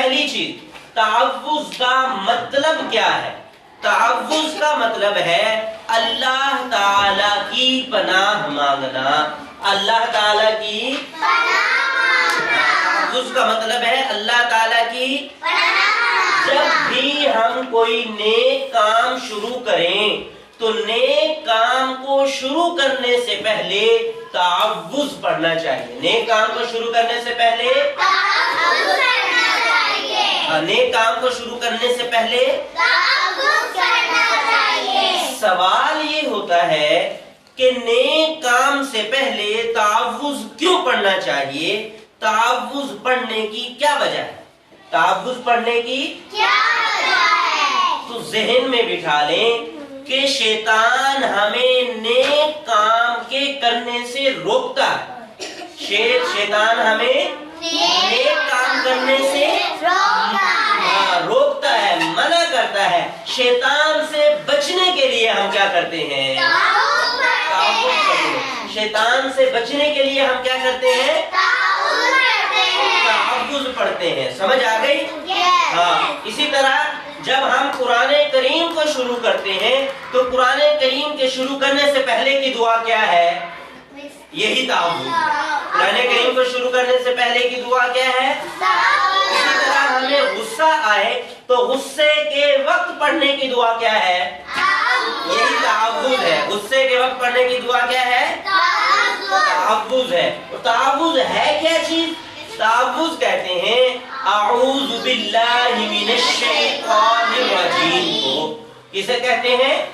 پہلی چیز، تعوذ کا مطلب کیا ہے؟ تعوذ کا مطلب ہے اللہ تعالی کی پناہ مانگنا، اللہ تعالی کی تعوذ کا مطلب ہے اللہ تعالی کی جب بھی ہم کوئی نیک کام شروع کریں تو نیک کام کو شروع کرنے سے پہلے تعوذ پڑھنا چاہیے۔ نیک کام کو شروع کرنے سے پہلے نیک کام کو شروع کرنے سے پہلے سوال یہ ہوتا ہے کہ نیک کام سے پہلے تعوذ کیوں پڑھنا چاہیے؟ تعوذ پڑھنے کی کیا وجہ ہے؟ تعوذ پڑھنے کی کیا وجہ ہے؟ تو ذہن میں بٹھا لیں کہ شیطان ہمیں نیک کام کے کرنے سے روکتا ہے۔ شیطان ہمیں نیک کام کرنے سے روکتا ہے، منع کرتا ہے۔ شیطان سے بچنے کے لیے ہم کیا کرتے ہیں؟ تعوذ کرتے ہیں۔ شیطان سے بچنے کے لیے ہم کیا کرتے ہیں؟ تعوذ پڑھتے ہیں۔ سمجھ آ گئی؟ ہاں، اسی طرح جب ہم قرآن کریم کو شروع کرتے ہیں تو قرآن کریم کے شروع کرنے سے پہلے کی دعا کیا ہے؟ یہی تعوذ۔ قرآن کریم کو شروع کرنے سے پہلے کی دعا کیا ہے؟ اسی طرح ہمیں غصہ آئے تو غصے کے وقت پڑھنے کی دعا کیا ہے؟ یہی تعوذ ہے۔ غصے کے وقت پڑھنے کی دعا کیا ہے؟ تعوذ ہے۔ تعوذ ہے کیا چیز؟ تعوذ کہتے ہیں اعوذ باللہ من الشیطان الرجیم کو۔ کسے کہتے ہیں؟